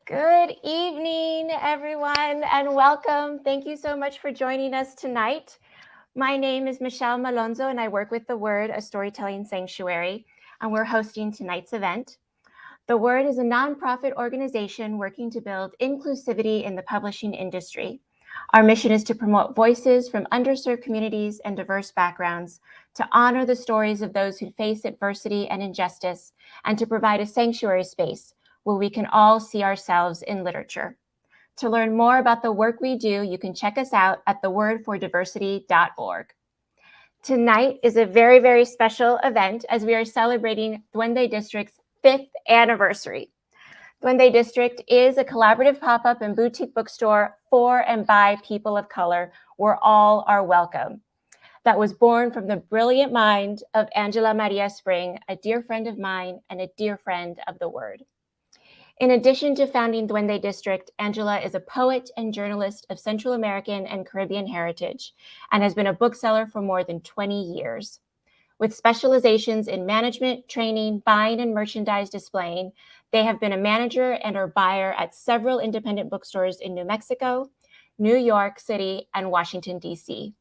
Good evening, everyone, and welcome. Thank you so much for joining us tonight. My name is Michelle Malonzo, and I work with The Word, a storytelling sanctuary, and we're hosting tonight's event. The Word is a nonprofit organization working to build inclusivity in the publishing industry. Our mission is to promote voices from underserved communities and diverse backgrounds, to honor the stories of those who face adversity and injustice, and to provide a sanctuary space where we can all see ourselves in literature. To learn more about the work we do, you can check us out at thewordfordiversity.org. Tonight is a very, very special event as we are celebrating Duende District's 5th anniversary. Duende District is a collaborative pop-up and boutique bookstore for and by people of color, where all are welcome. That was born from the brilliant mind of Angela Maria Spring, a dear friend of mine and a dear friend of The Word. In addition to founding Duende District, Angela is a poet and journalist of Central American and Caribbean heritage and has been a bookseller for more than 20 years. With specializations in management, training, buying, and merchandise displaying, they have been a manager and or buyer at several independent bookstores in New Mexico, New York City, and Washington, D.C.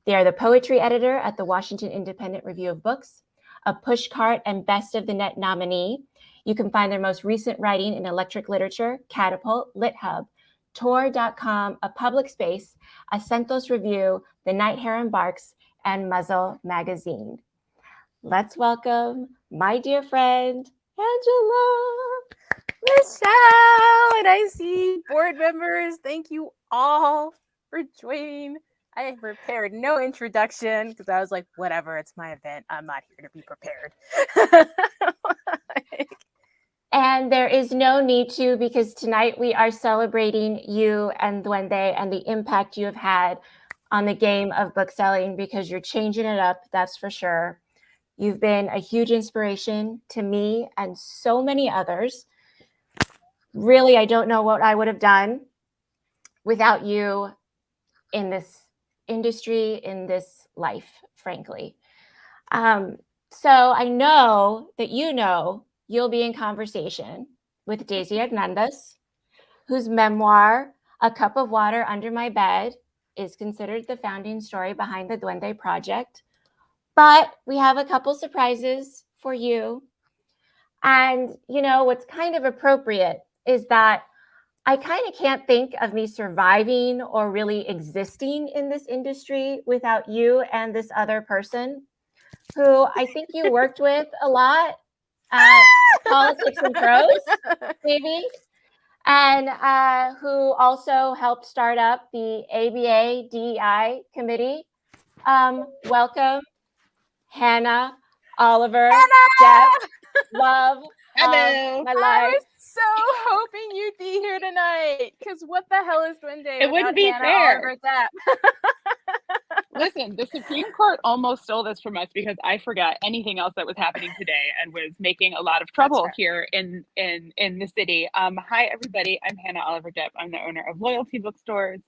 They are the poetry editor at the Washington Independent Review of Books, a Pushcart and Best of the Net nominee. You can find their most recent writing in Electric Literature, Catapult, LitHub, Tor.com, A Public Space, Acentos Review, The Night Heron Barks, and Muzzle Magazine. Let's welcome my dear friend, Angela. Michelle, and I see board members. Thank you all for joining. I prepared no introduction because I was like, whatever, it's my event. I'm not here to be prepared. And there is no need to, because tonight we are celebrating you and Duende and the impact you have had on the game of bookselling, because you're changing it up, that's for sure. You've been a huge inspiration to me and so many others. Really, I don't know what I would have done without you in this industry, in this life, frankly. So I know that you'll be in conversation with Daisy Hernández, whose memoir, A Cup of Water Under My Bed, is considered the founding story behind the Duende Project. But we have a couple surprises for you. And, what's kind of appropriate is that I kind of can't think of me surviving or really existing in this industry without you and this other person who I think you worked with a lot at Politics and Prose, maybe, and who also helped start up the ABA DEI committee. Welcome, Hannah, Oliver, Jeff, love, hello. My life. I was so hoping you'd be here tonight, because what the hell is Duende? It wouldn't be Hannah, fair. Oliver, Depp? Listen, the Supreme Court almost stole this from us because I forgot anything else that was happening today and was making a lot of trouble here in the city. Hi, everybody. I'm Hannah Oliver Depp. I'm the owner of Loyalty Bookstores,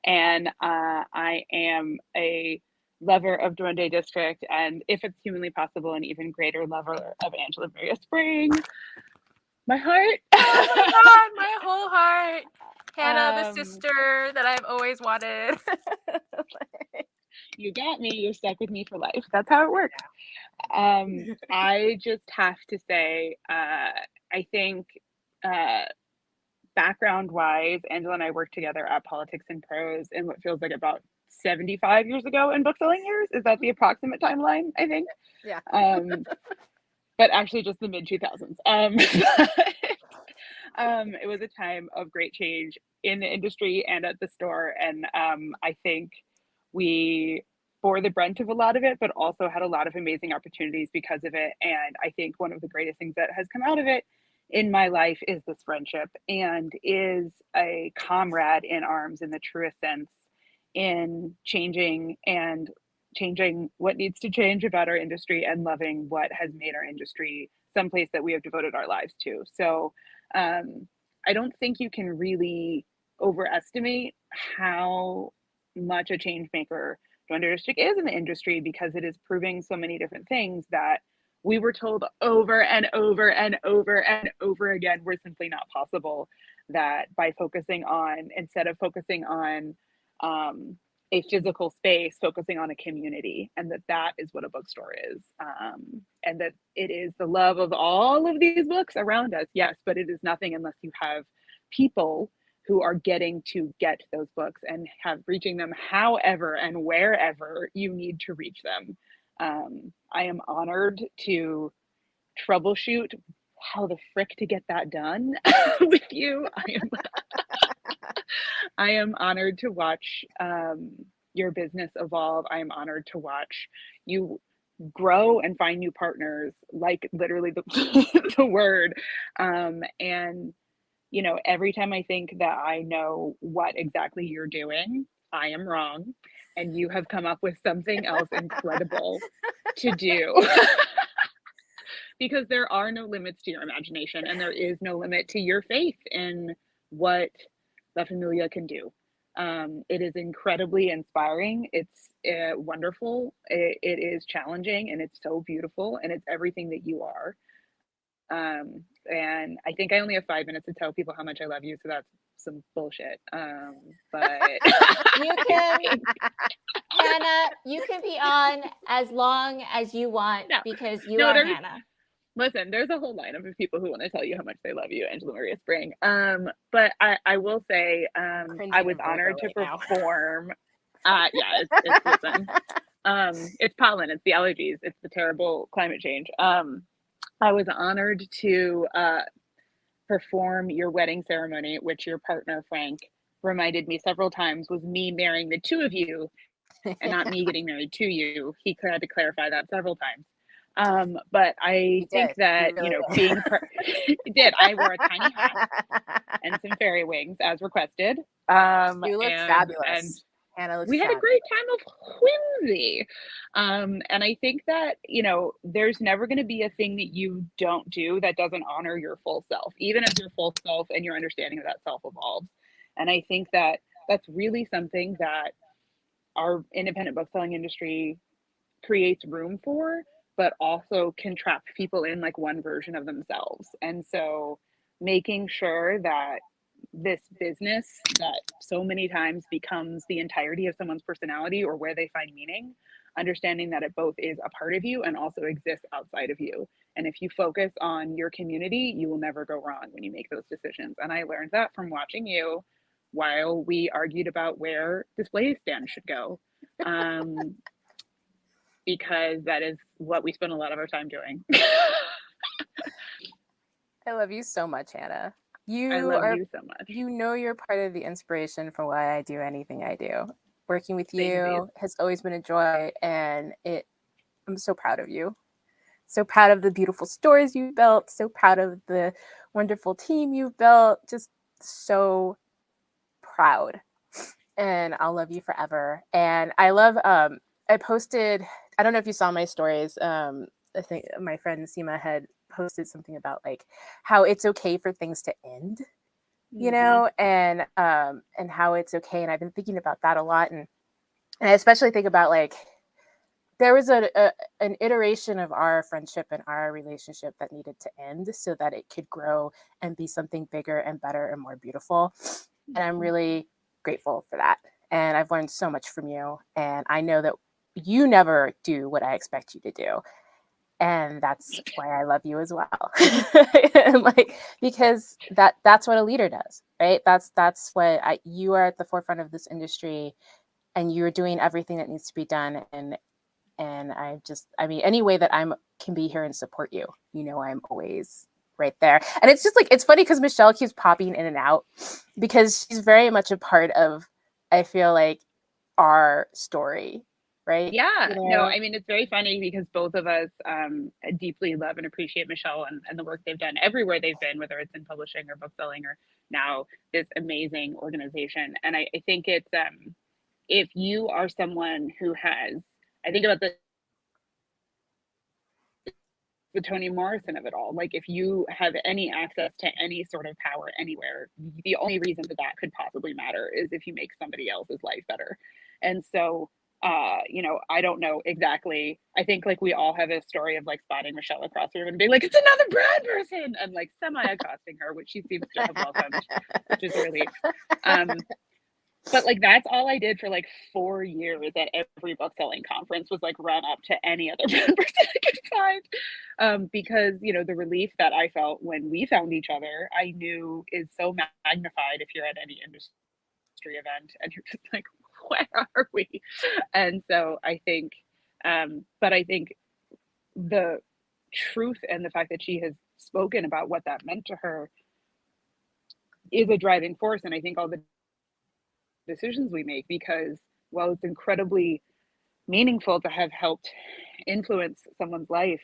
and I am a lover of Duende District, and if it's humanly possible, an even greater lover of Angela Maria Spring. My heart. Oh my God, my whole heart. Hannah, the sister that I've always wanted. You got me. You're stuck with me for life. That's how it works. I just have to say, I think background-wise, Angela and I worked together at Politics and Prose in what feels like about 75 years ago in bookselling years. Is that the approximate timeline, I think? Yeah. But actually just the mid-2000s. It was a time of great change in the industry and at the store. And I think we bore the brunt of a lot of it, but also had a lot of amazing opportunities because of it. And I think one of the greatest things that has come out of it in my life is this friendship, and is a comrade in arms in the truest sense, in changing what needs to change about our industry and loving what has made our industry someplace that we have devoted our lives to. So I don't think you can really overestimate how much a change maker Duende District is in the industry, because it is proving so many different things that we were told over and over and over and over again were simply not possible. That by focusing on, instead of focusing on a physical space, focusing on a community, and that is what a bookstore is, and that it is the love of all of these books around us, yes, but it is nothing unless you have people who are getting to get those books and have reaching them however and wherever you need to reach them. I am honored to troubleshoot how the frick to get that done with you. I am honored to watch your business evolve. I am honored to watch you grow and find new partners, like literally the, the word. And, you know, every time I think that I know what exactly you're doing, I am wrong. And you have come up with something else incredible to do. Because there are no limits to your imagination, and there is no limit to your faith in what La Familia can do. It is incredibly inspiring. It's wonderful. It is challenging, and it's so beautiful, and it's everything that you are. And I think I only have 5 minutes to tell people how much I love you, so that's some bullshit. But You can, Hannah, you can be on as long as you want, because you are Hannah. Listen, there's a whole lineup of people who want to tell you how much they love you, Angela Maria Spring. But I will say, I was honored to perform. Yeah, listen. It's pollen, it's the allergies, it's the terrible climate change. I was honored to perform your wedding ceremony, which your partner Frank reminded me several times was me marrying the two of you, and not me getting married to you. He had to clarify that several times. But I think that, you know, being did, I wore a tiny hat and some fairy wings as requested. You look fabulous. And Hannah looks we had fabulous. a great time of whimsy. And I think that, you know, there's never going to be a thing that you don't do that doesn't honor your full self, even as your full self and your understanding of that self evolves. And I think that that's really something that our independent bookselling industry creates room for, but also can trap people in like one version of themselves. And so making sure that this business that so many times becomes the entirety of someone's personality or where they find meaning, understanding that it both is a part of you and also exists outside of you. And if you focus on your community, you will never go wrong when you make those decisions. And I learned that from watching you while we argued about where display stands should go. Because that is what we spend a lot of our time doing. I love you so much, Hannah. I love you so much. You know, you're part of the inspiration for why I do anything I do. Working with you has always been a joy, and I'm so proud of you. So proud of the beautiful stories you built. So proud of the wonderful team you built. Just so proud. And I'll love you forever. And I love, I posted, I don't know if you saw my stories. I think my friend Seema had posted something about like how it's okay for things to end, you know, and how it's okay. And I've been thinking about that a lot. And I especially think about like, there was an iteration of our friendship and our relationship that needed to end so that it could grow and be something bigger and better and more beautiful. And I'm really grateful for that. And I've learned so much from you. And I know that you never do what I expect you to do. And that's why I love you as well. And like, because that's what a leader does, right? That's what you are at the forefront of this industry, and you're doing everything that needs to be done. And I mean, any way that can be here and support you, you know, I'm always right there. And it's just like, it's funny because Michelle keeps popping in and out because she's very much a part of, I feel like, our story right? Yeah, You no, know? I mean, it's very funny because both of us deeply love and appreciate Michelle and the work they've done everywhere they've been, whether it's in publishing or book selling or now this amazing organization. And I think it's if you are someone who has, I think about the Toni Morrison of it all. Like, if you have any access to any sort of power anywhere, the only reason that that could possibly matter is if you make somebody else's life better. And so, you know, I don't know exactly. I think like we all have a story of like spotting Michelle across the room and being like, it's another Brad person, and like semi accosting her, which she seems to have welcomed, which is a relief. But like that's all I did for like 4 years at every book selling conference was like run up to any other person I could find. Because, you know, the relief that I felt when we found each other, I knew is so magnified if you're at any industry event and you're just like, where are we? And so I think, but I think the truth and the fact that she has spoken about what that meant to her is a driving force. And I think all the decisions we make, because while it's incredibly meaningful to have helped influence someone's life,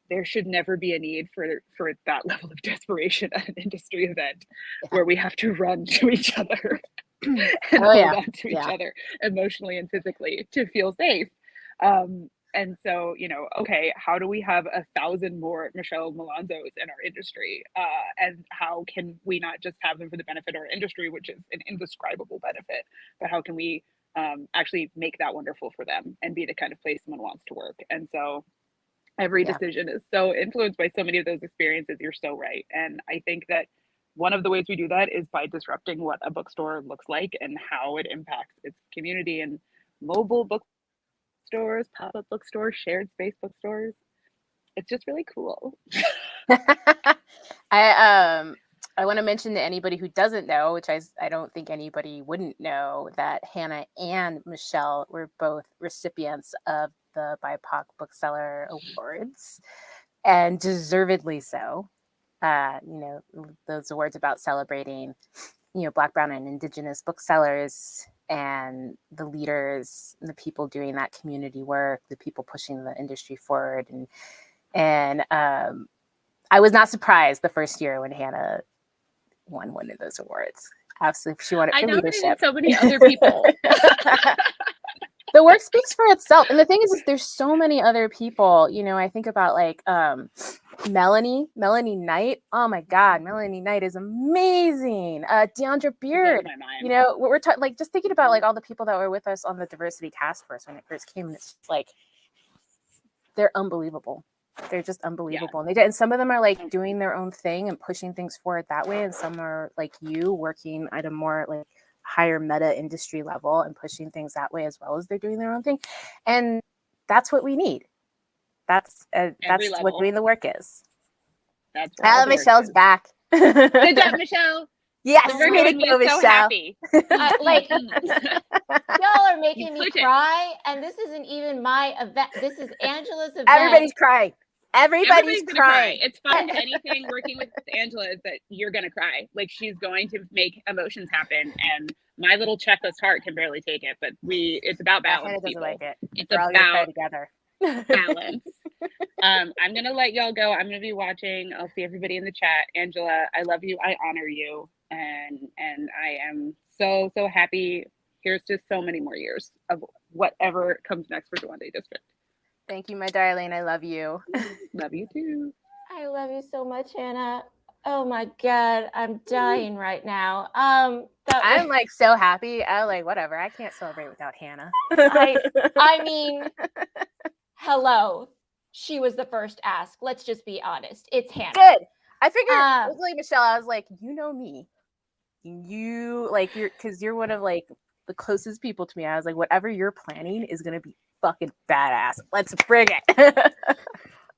there should never be a need for that level of desperation at an industry event where we have to run to each other and hold on to each other emotionally and physically to feel safe. And so, you know, okay, how do we have 1,000 more Michelle Malonzos in our industry? And how can we not just have them for the benefit of our industry, which is an indescribable benefit, but how can we actually make that wonderful for them and be the kind of place someone wants to work? And so every decision is so influenced by so many of those experiences. You're so right. And I think that one of the ways we do that is by disrupting what a bookstore looks like and how it impacts its community. And mobile bookstores, pop-up bookstores, shared space bookstores, it's just really cool. I want to mention to anybody who doesn't know, which I don't think anybody wouldn't know, that Hannah and Michelle were both recipients of the BIPOC Bookseller Awards, and deservedly so. You know, those awards about celebrating, you know, Black, Brown, and Indigenous booksellers and the leaders, and the people doing that community work, the people pushing the industry forward. And I was not surprised the first year when Hannah won one of those awards. Absolutely, she won it for leadership. So many other people. The work speaks for itself. And the thing is there's so many other people. You know, I think about like Melanie Knight. Oh my God, Melanie Knight is amazing. Deandra Beard. You know, we're like just thinking about like all the people that were with us on the diversity task force when it first came. And it's just like they're unbelievable. They're just unbelievable. Yeah. And some of them are like doing their own thing and pushing things forward that way. And some are like you, working at a more like higher meta industry level and pushing things that way as well as they're doing their own thing. And that's what we need. That's what doing the work is. That's right. Michelle's back. Good job, Michelle. Yes, we're going to be so happy. Like y'all are making me cry, and this isn't even my event. This is Angela's event. Everybody's crying. Everybody's crying. Cry. It's fun. Anything working with Angela is that you're going to cry. Like, she's going to make emotions happen, and my little checklist heart can barely take it. But it's about balance. Doesn't like it. It's We're all gonna cry together. Balance. I'm gonna let y'all go. I'm gonna be watching. I'll see everybody in the chat. Angela, I love you. I honor you, and I am so happy. Here's to so many more years of whatever comes next for Duende District. Thank you, my darling. I love you. Love you too. I love you so much, Hannah. Oh my God, I'm dying right now. I'm like so happy. I'm like, whatever. I can't celebrate without Hannah. I mean, hello. She was the first ask. Let's just be honest. It's Hannah. Good. I figured it was like Michelle. I was like, you know me. Because you're one of like the closest people to me. I was like, whatever you're planning is gonna be fucking badass. Let's bring it.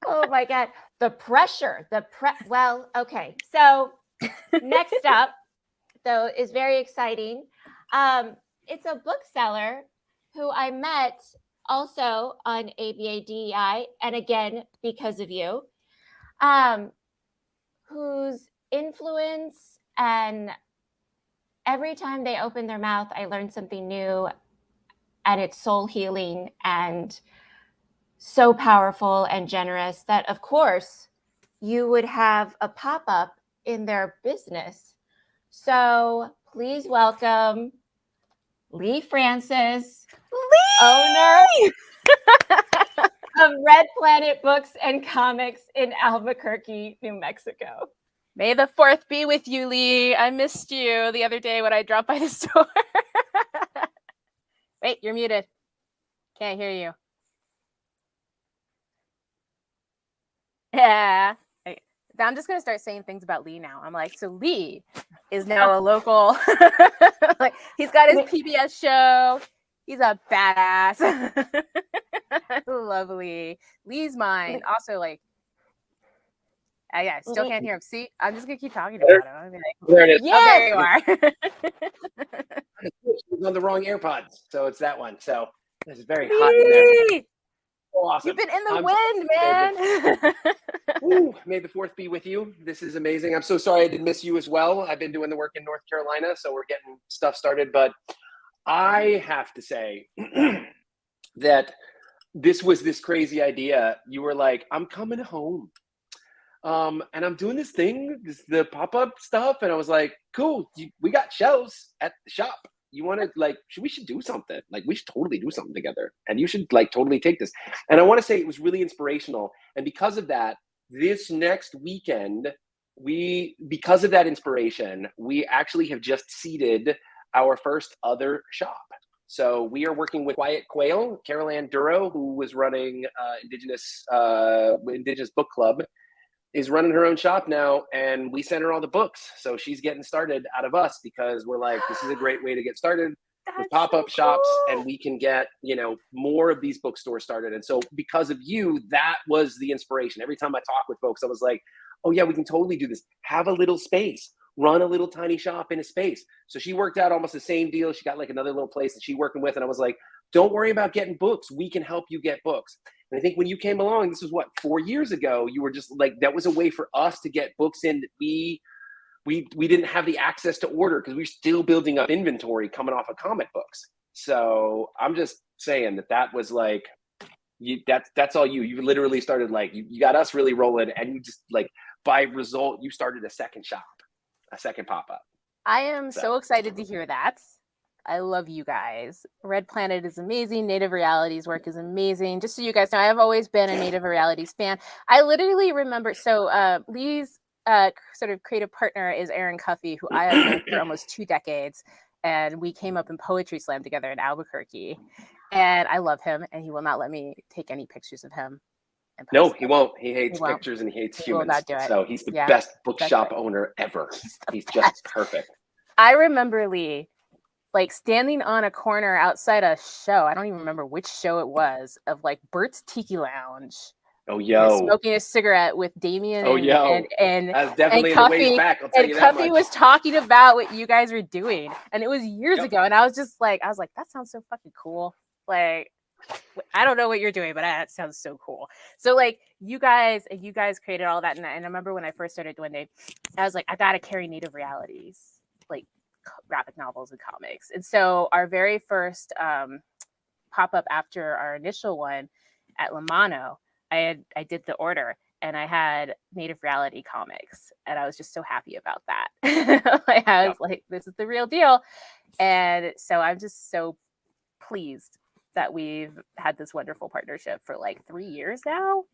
Oh my God. The pressure. Well, okay. So next up, though, is very exciting. It's a bookseller who I met also on ABA DEI, and again, because of you, whose influence, and every time they open their mouth, I learn something new. and it's soul healing and so powerful and generous that, of course, you would have a pop-up in their business. So please welcome Lee Francis, owner of Red Planet Books and Comics in Albuquerque, New Mexico. May the 4th be with you, Lee. I missed you the other day when I dropped by the store. Wait, you're muted. Can't hear you. Yeah. I'm just gonna start saying things about Lee now. I'm like, so Lee is now a local. Like, he's got his PBS show. He's a badass. Lovely. Lee's mine. Also, like, I still can't hear him. See, I'm just gonna keep talking about him. I'm gonna be like, there it is. yes! Oh, there you are. It was on the wrong AirPods, so it's that one. So it's very hot in there. So awesome. You've been in the wind, man. Woo, may the 4th be with you. This is amazing. I'm so sorry I did miss you as well. I've been doing the work in North Carolina, so we're getting stuff started. But I have to say that this was this crazy idea. You were like, I'm coming home. And I'm doing this thing, the pop-up stuff. And I was like, cool, we got shelves at the shop. You want to, like, we should do something. Like, we should totally do something together. And you should, like, totally take this. And I want to say it was really inspirational. And because of that, this next weekend, because of that inspiration, we actually have just seeded our first other shop. So we are working with Quiet Quail, Carol Ann Duro, who was running Indigenous Book Club, is running her own shop now, and we sent her all the books. So she's getting started out of us because we're like, this is a great way to get started with pop-up shops, and we can get, more of these bookstores started. And so because of you, that was the inspiration. Every time I talk with folks, I was like, oh yeah, we can totally do this. Have a little space, run a little tiny shop in a space. So she worked out almost the same deal. She got like another little place that she's working with. And I was like, don't worry about getting books. We can help you get books. And I think when you came along, this was 4 years ago, you were just like, that was a way for us to get books in that we didn't have the access to order because we're still building up inventory coming off of comic books. So I'm just saying that was like, that's all you. You literally started like, you got us really rolling, and you just like, by result, you started a second shop, a second pop-up. I am so excited to hear that. I love you guys. Red Planet is amazing. Native Realities work is amazing. Just so you guys know, I've always been a Native Realities fan. I literally remember, Lee's sort of creative partner is Aaron Cuffey, who I have known for almost 2 decades. And we came up in Poetry Slam together in Albuquerque. And I love him, and he will not let me take any pictures of him. No, he won't. He hates pictures and he hates humans. Will not do it. So he's the best bookshop owner ever. He's just perfect. I remember Lee, like, standing on a corner outside a show. I don't even remember which show it was, of like Bert's Tiki Lounge. Oh, yo. Smoking a cigarette with Damien and that's definitely and Cuffy, in the ways back. I'll tell you that Cuffy much. was talking about what you guys were doing. And it was years ago. And I was like, that sounds so fucking cool. Like, I don't know what you're doing, but that sounds so cool. So like you guys created all that. And I remember when I first started Duende, I was like, I got to carry Native Realities, like graphic novels and comics. And so our very first pop-up after our initial one at La Mano, I did the order, and I had Native Reality comics, and I was just so happy about that. Like, I was like, this is the real deal. And so I'm just so pleased that we've had this wonderful partnership for like 3 years now.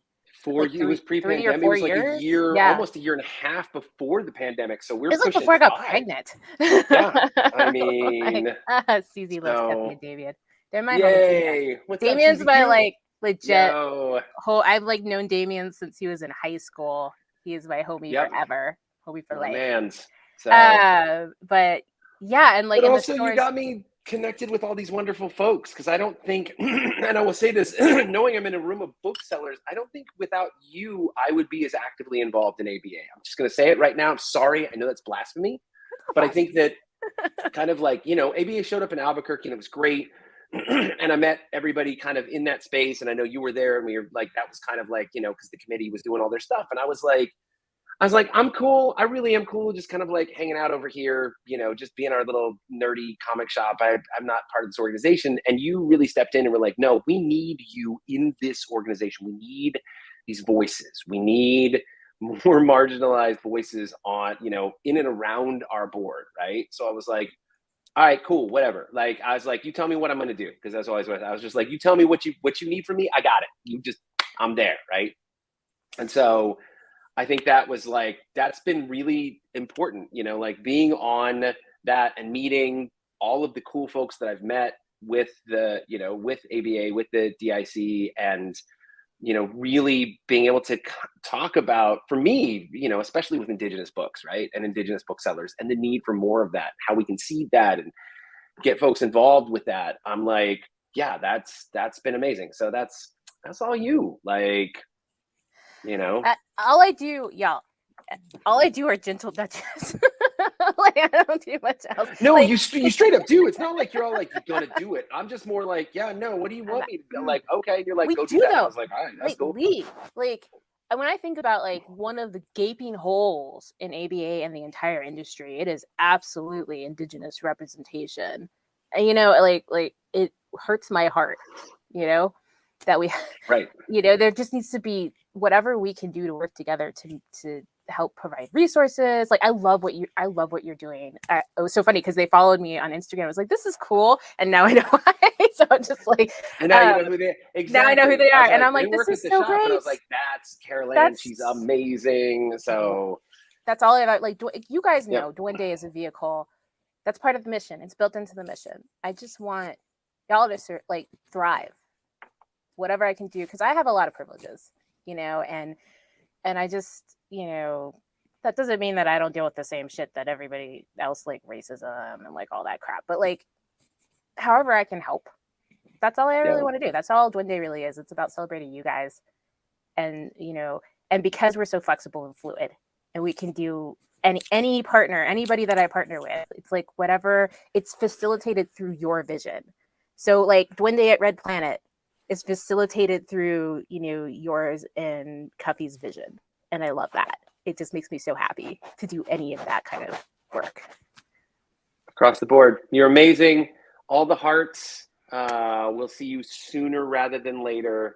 It was pre-pandemic. It was like a year, almost a year and a half before the pandemic. So we're pushing like before I got pregnant. Yeah, I mean, CZ loves Stephanie and Damien. They're my yay. homies. Damien's my like legit whole. I've like known Damien since he was in high school. He is my homie forever. Homie for life. Man. So. But yeah, and like but in also the stores, you got me connected with all these wonderful folks, because I don't think, and I will say this, knowing I'm in a room of booksellers, I don't think without you I would be as actively involved in ABA. I'm just going to say it right now. I'm sorry. I know that's blasphemy, but I think that kind of like, ABA showed up in Albuquerque and it was great. And I met everybody kind of in that space, and I know you were there, and we were like, that was kind of like, because the committee was doing all their stuff, and I was like, I was like, I'm cool. I really am cool. Just kind of like hanging out over here, just being our little nerdy comic shop. I'm not part of this organization. And you really stepped in and were like, no, we need you in this organization. We need these voices. We need more marginalized voices on, in and around our board. Right. So I was like, all right, cool, whatever. Like, I was like, you tell me what I'm going to do. Cause that's always what I was just like, you tell me what you need from me. I got it. I'm there. Right. And so I think that was like, that's been really important, like being on that and meeting all of the cool folks that I've met with the, with ABA, with the DIC, and, really being able to talk about, for me, especially with Indigenous books, right? And Indigenous booksellers and the need for more of that, how we can seed that and get folks involved with that. I'm like, yeah, that's been amazing. So that's all you, like, all I do are gentle nudges. Like, I don't do much else. No, like, you straight up do. It's not like you're all like, you gotta do it. I'm just more like, yeah, no, what do you want me to do? Like, okay. And you're like, we go do do that. though. I was like, all right, that's cool. Like, when I think about like one of the gaping holes in ABA and the entire industry, it is absolutely Indigenous representation. And, like it hurts my heart, that we, right. There just needs to be whatever we can do to work together to help provide resources. Like, I love what you're doing. It was so funny because they followed me on Instagram. I was like, this is cool. And now I know why. So I'm just like, and now you know who they exactly. Now I know who they are. And like, I'm like, this is so great. And I was like, that's Carol Ann. She's amazing. So that's all about. Like, you guys know, Duende is a vehicle. That's part of the mission. It's built into the mission. I just want y'all to like thrive, whatever I can do, because I have a lot of privileges, and I just, that doesn't mean that I don't deal with the same shit that everybody else, like racism and like all that crap. But like, however I can help, that's all I really want to do. That's all Duende really is. It's about celebrating you guys, and and because we're so flexible and fluid, and we can do anybody that I partner with, it's like whatever, it's facilitated through your vision. So like Duende at Red Planet is facilitated through, yours and Cuffy's vision. And I love that. It just makes me so happy to do any of that kind of work. Across the board. You're amazing. All the hearts. We'll see you sooner rather than later.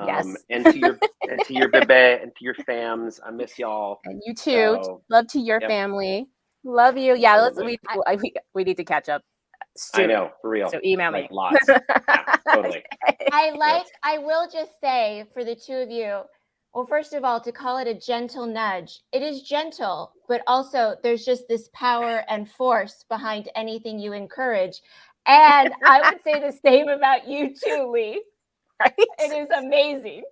Yes. And to your bebe and to your fams. I miss y'all. And you too. Love to your family. Love you. Yeah, we need to catch up soon. I know, for real. So email me. Lots. Yeah, totally. I will just say for the two of you, well, first of all, to call it a gentle nudge, it is gentle, but also there's just this power and force behind anything you encourage. And I would say the same about you too, Lee. Right? It is amazing.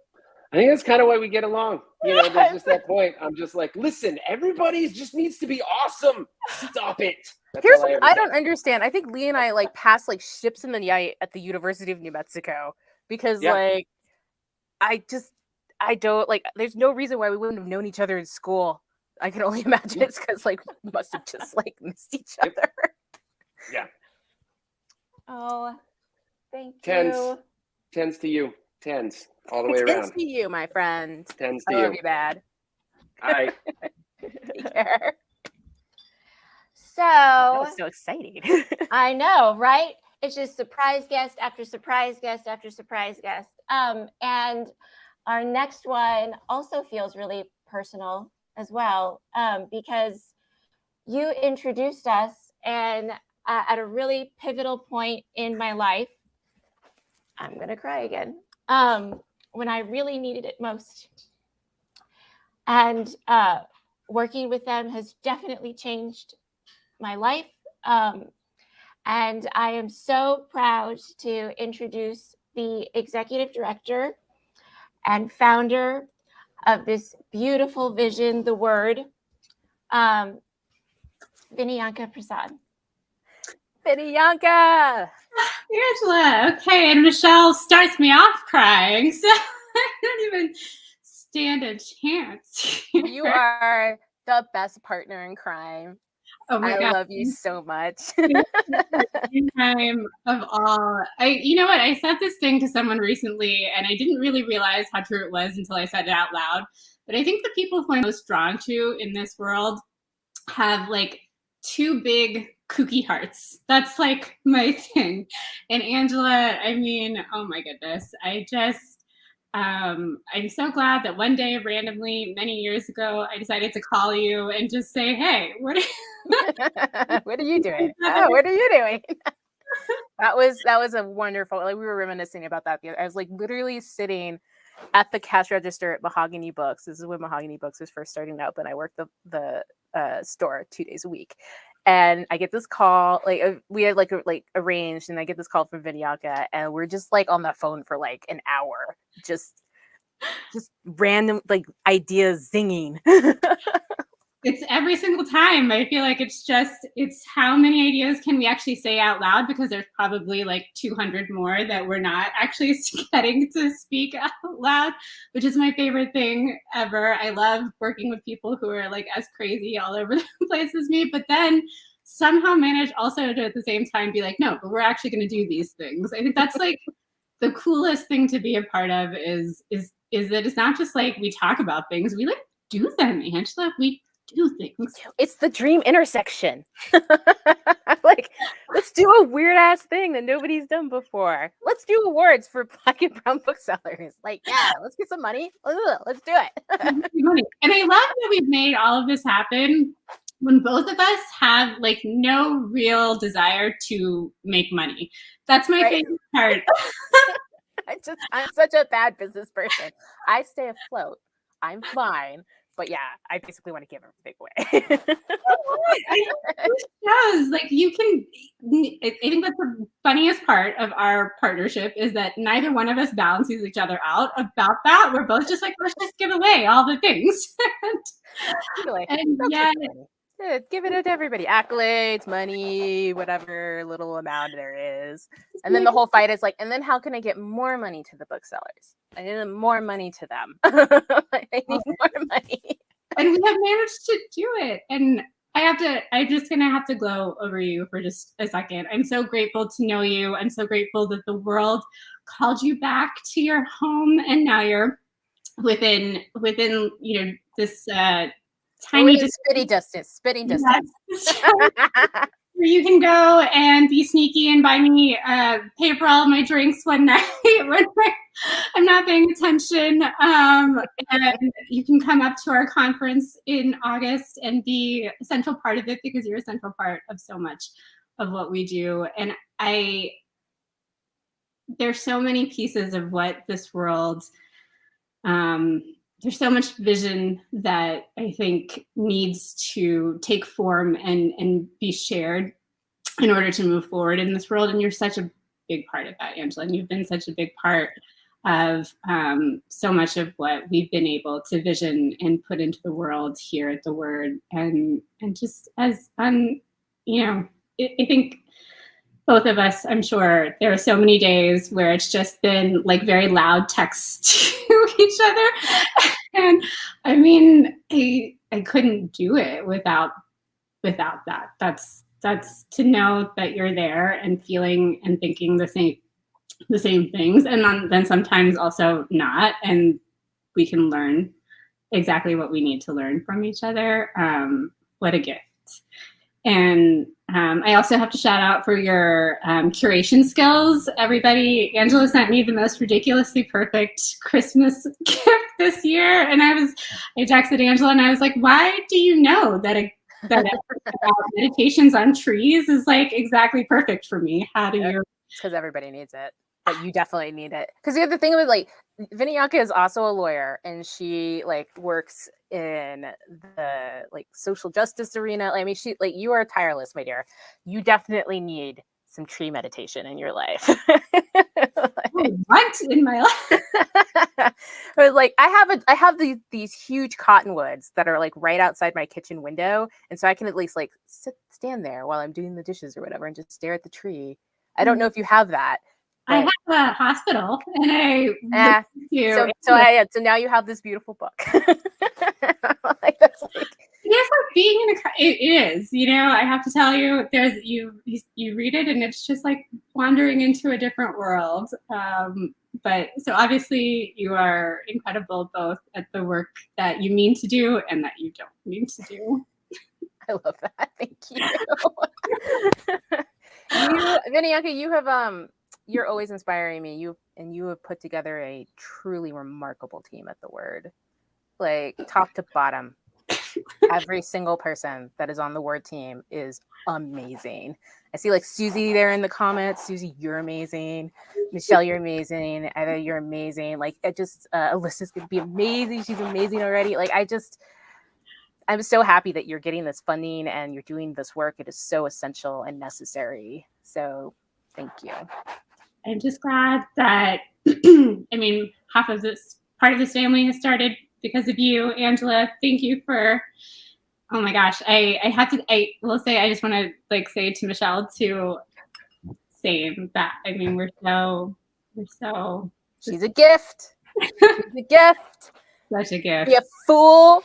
I think that's kind of why we get along. There's just that point. I'm just like, listen, everybody just needs to be awesome. Stop it. That's Here's what I don't understand. I think Lee and I like passed like ships in the night at the University of New Mexico because like I don't like. There's no reason why we wouldn't have known each other in school. I can only imagine it's because like we must have just like missed each other. Yeah. Oh, thank you. Tens to you. Tens all the way around. Tens to you, my friend. Tens to I you. love you bad. All right. Take care. So that was so exciting. I know, right? It's just surprise guest after surprise guest after surprise guest. And our next one also feels really personal as well, because you introduced us and at a really pivotal point in my life. I'm going to cry again. When I really needed it most. And working with them has definitely changed my life. And I am so proud to introduce the executive director and founder of this beautiful vision, The Word, Vinyanka Prasad. Vinyanka! Angela, okay, and Michelle starts me off crying, so I don't even stand a chance. You are the best partner in crime. Oh my I God. love you so much. Time of all. You know what? I said this thing to someone recently, and I didn't really realize how true it was until I said it out loud. But I think the people who I'm most drawn to in this world have like two big kooky hearts. That's like my thing. And Angela, I mean, oh my goodness, I'm so glad that one day, randomly, many years ago, I decided to call you and just say, "Hey, what what are you doing? Oh, what are you doing?" That was a wonderful. Like, we were reminiscing about that. I was like literally sitting at the cash register at Mahogany Books. This is when Mahogany Books was first starting up, and I worked the store 2 days a week. And I get this call, like we had like arranged, and I get this call from Vinyaka, and we're just like on the phone for like an hour, just random like ideas zinging. It's every single time. I feel like it's how many ideas can we actually say out loud, because there's probably like 200 more that we're not actually getting to speak out loud, which is my favorite thing ever. I love working with people who are like as crazy all over the place as me, but then somehow manage also to at the same time be like, no, but we're actually going to do these things. I think that's like the coolest thing to be a part of is that it's not just like we talk about things, we like do them, Angela. We do things. It's the dream intersection. Like, let's do a weird ass thing that nobody's done before. Let's do awards for Black and Brown booksellers. Like, yeah, let's get some money. Let's do it. And I love that we've made all of this happen when both of us have like no real desire to make money. That's my favorite part. I'm such a bad business person. I stay afloat. I'm fine. But yeah, I basically want to give everything away. It does. Like, you can, I think that's the funniest part of our partnership is that neither one of us balances each other out about that. We're both just like, let's just give away all the things. And yeah, give it to everybody. Accolades, money, whatever little amount there is. And then the whole fight is like, and then how can I get more money to the booksellers? I need more money to them. I need more money. And we have managed to do it. And I'm just going to have to glow over you for just a second. I'm so grateful to know you. I'm so grateful that the world called you back to your home. And now you're within, this tiny spitting distance. Yes. Where you can go and be sneaky and buy me, pay for all of my drinks one night when I'm not paying attention. And you can come up to our conference in August and be a central part of it, because you're a central part of so much of what we do. And there's so many pieces of what this world, there's so much vision that I think needs to take form and be shared in order to move forward in this world. And you're such a big part of that, Angela. And you've been such a big part of so much of what we've been able to vision and put into the world here at the Word. And just as, I think both of us, I'm sure there are so many days where it's just been like very loud texts to each other. And I mean, I couldn't do it without that. That's to know that you're there and feeling and thinking the same things, and then sometimes also not, and we can learn exactly what we need to learn from each other. What a gift. And I also have to shout out for your curation skills. Everybody, Angela sent me the most ridiculously perfect Christmas gift this year. And I texted Angela and I was like, why do you know that meditations on trees is like exactly perfect for me? How do you? It's because everybody needs it. But you definitely need it. Because the other thing was like, Vinyaka is also a lawyer, and she like works in the like social justice arena. I mean, you are tireless, my dear. You definitely need some tree meditation in your life. What in my life? But like I have these huge cottonwoods that are like right outside my kitchen window, and so I can at least like stand there while I'm doing the dishes or whatever and just stare at the tree. I don't know if you have that. I have a hospital, and so now you have this beautiful book. Like, that's like, it is like being in it is, you know, I have to tell you, there's you read it and it's just like wandering into a different world. But so obviously you are incredible both at the work that you mean to do and that you don't mean to do. I love that. Thank you. Viniaka, you have you're always inspiring me. You have put together a truly remarkable team at the Word. Like top to bottom. Every single person that is on the Word team is amazing. I see like Susie there in the comments. Susie, you're amazing. Michelle, you're amazing. Eva, you're amazing. Like it just Alyssa's gonna be amazing. She's amazing already. Like I'm so happy that you're getting this funding and you're doing this work. It is so essential and necessary. So thank you. I'm just glad that I mean, half of this part of this family has started because of you, Angela. Thank you for, oh my gosh, I will say, I just want to like say to Michelle to same that, I mean, we're so She's a gift. She's a gift. such a gift. Be a fool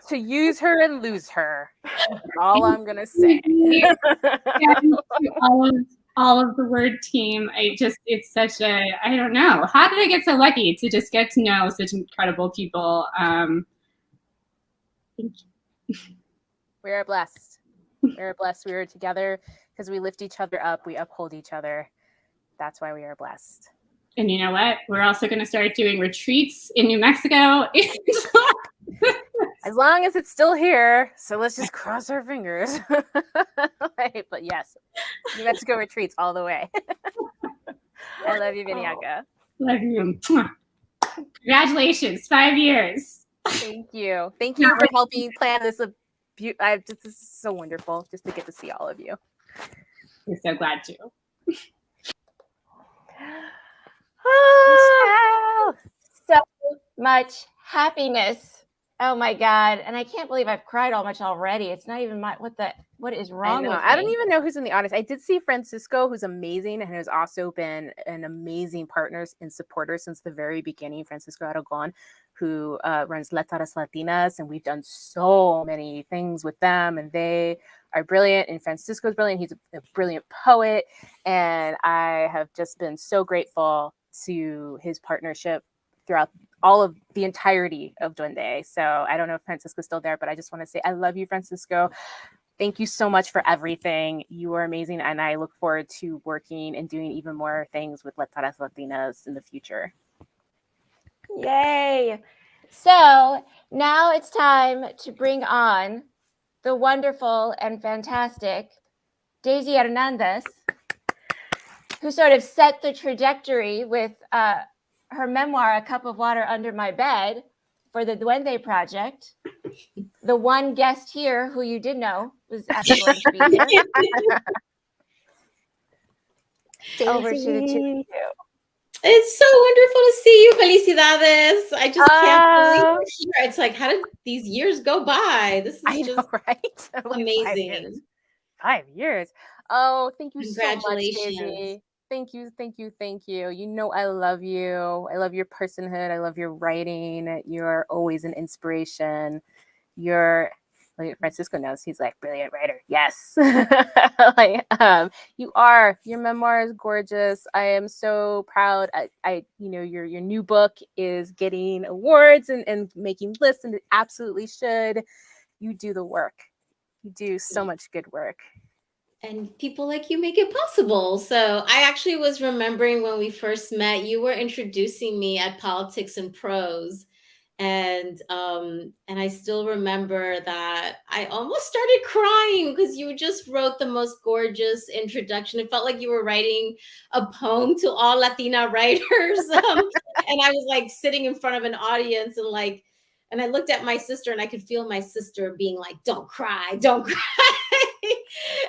to use her and lose her. That's all I'm gonna say. And to all of the Word team, it's such a, I don't know, how did I get so lucky to just get to know such incredible people? Thank you. We are blessed. We are blessed. We are together because we lift each other up. We uphold each other. That's why we are blessed. And you know what? We're also going to start doing retreats in New Mexico. As long as it's still here. So let's just cross our fingers. Right, but yes, New Mexico retreats all the way. I love you, Viniaka. Love you. Congratulations, 5 years. Thank you. Thank you for helping plan this. This is so wonderful just to get to see all of you. We're so glad to. So much happiness. Oh my God. And I can't believe I've cried all much already. It's not even what is wrong with me? I don't even know who's in the audience. I did see Francisco, who's amazing and has also been an amazing partner and supporter since the very beginning. Francisco Aragon, who runs Letras Latinas, and we've done so many things with them, and they are brilliant. And Francisco's brilliant. He's a brilliant poet, and I have just been so grateful to his partnership throughout all of the entirety of Duende. So I don't know if Francisco's still there, but I just want to say I love you, Francisco. Thank you so much for everything. You are amazing, and I look forward to working and doing even more things with Letras Latinas in the future. Yay. So now it's time to bring on the wonderful and fantastic Daisy Hernández, who sort of set the trajectory with her memoir, A Cup of Water Under My Bed, for the Duende Project. The one guest here who you did know was actually going to be here. Over to the two of you. It's so wonderful to see you. Felicidades. I just can't believe we're here. It's like, how did these years go by? This is just right? amazing. 5 years. Oh, thank you so much, Congratulations. Daisy. Thank you, thank you, thank you. You know I love you. I love your personhood. I love your writing. You're always an inspiration. You're, like Francisco knows, he's like, brilliant writer. Yes. You are. Your memoir is gorgeous. I am so proud. Your new book is getting awards and making lists, and it absolutely should. You do the work. You do so much good work. And people like you make it possible. So I actually was remembering when we first met, you were introducing me at Politics and Prose. And I still remember that I almost started crying because you just wrote the most gorgeous introduction. It felt like you were writing a poem to all Latina writers. And I was like sitting in front of an audience and I looked at my sister and I could feel my sister being like, don't cry, don't cry.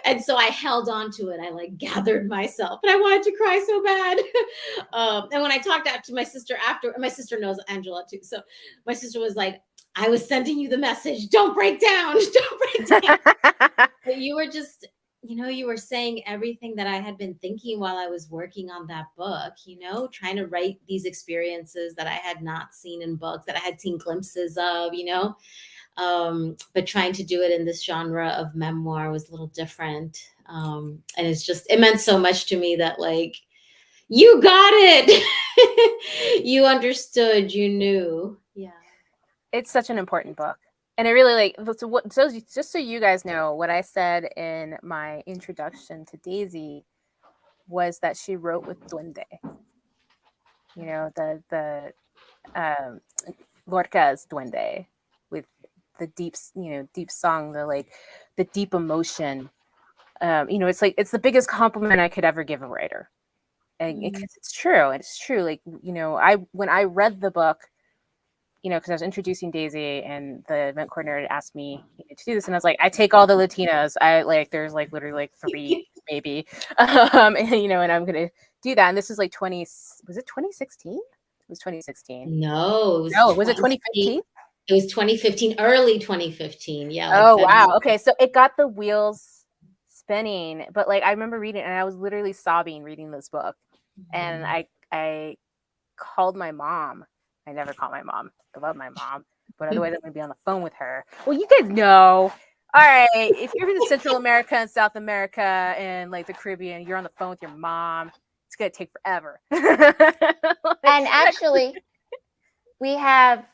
And so I held on to it. I like gathered myself, but I wanted to cry so bad. And when I talked to my sister after, my sister knows Angela too. So my sister was like, I was sending you the message. Don't break down. Don't break down. But you were just, you were saying everything that I had been thinking while I was working on that book, trying to write these experiences that I had not seen in books, that I had seen glimpses of, But trying to do it in this genre of memoir was a little different. And it meant so much to me that like, you got it. You understood, you knew. Yeah. It's such an important book. And it really like, so just so you guys know, what I said in my introduction to Daisy was that she wrote with Duende. You know, the Lorca's Duende, with the deep song, the deep emotion. It's like, it's the biggest compliment I could ever give a writer. And it's true. It's true. Like, when I read the book, because I was introducing Daisy and the event coordinator asked me to do this, and I was like, I take all the Latinas. There's like literally like 3 maybe, and I'm gonna do that. And this is like was it 2016? It was 2016. No, was it 2015? It was 2015, early 2015. Yeah. Oh wow. Okay, so it got the wheels spinning, but like I remember reading it and I was literally sobbing reading this book, and I called my mom. I never call my mom. I love my mom, but otherwise I'm gonna be on the phone with her. Well, you guys know. All right, if you're in Central America and South America and like the Caribbean, you're on the phone with your mom. It's gonna take forever. And actually, we have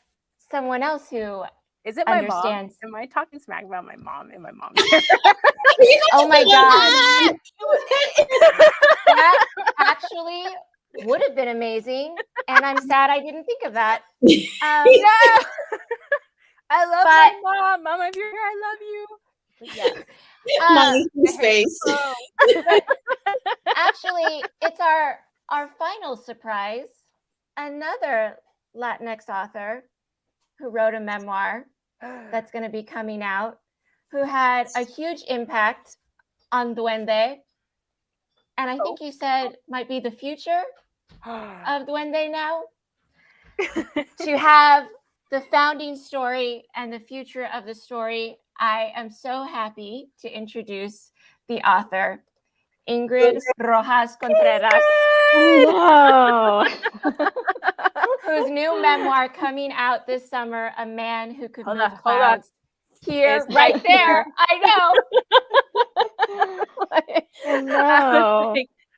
someone else who is it my understands. Mom? Am I talking smack about my mom and my mom? Oh my God. That actually would have been amazing, and I'm sad I didn't think of that. I love my mom. Mom, if you're here, I love you. But yeah. Mommy space. Actually, it's our final surprise. Another Latinx author who wrote a memoir that's going to be coming out, who had a huge impact on Duende, and I think you said might be the future of Duende now. To have the founding story and the future of the story, I am so happy to introduce the author, Ingrid Rojas Contreras. Wow. Whose new memoir coming out this summer, A Man Who Could Hold Move on. Clouds. Here, It's right right there. here. I know. No.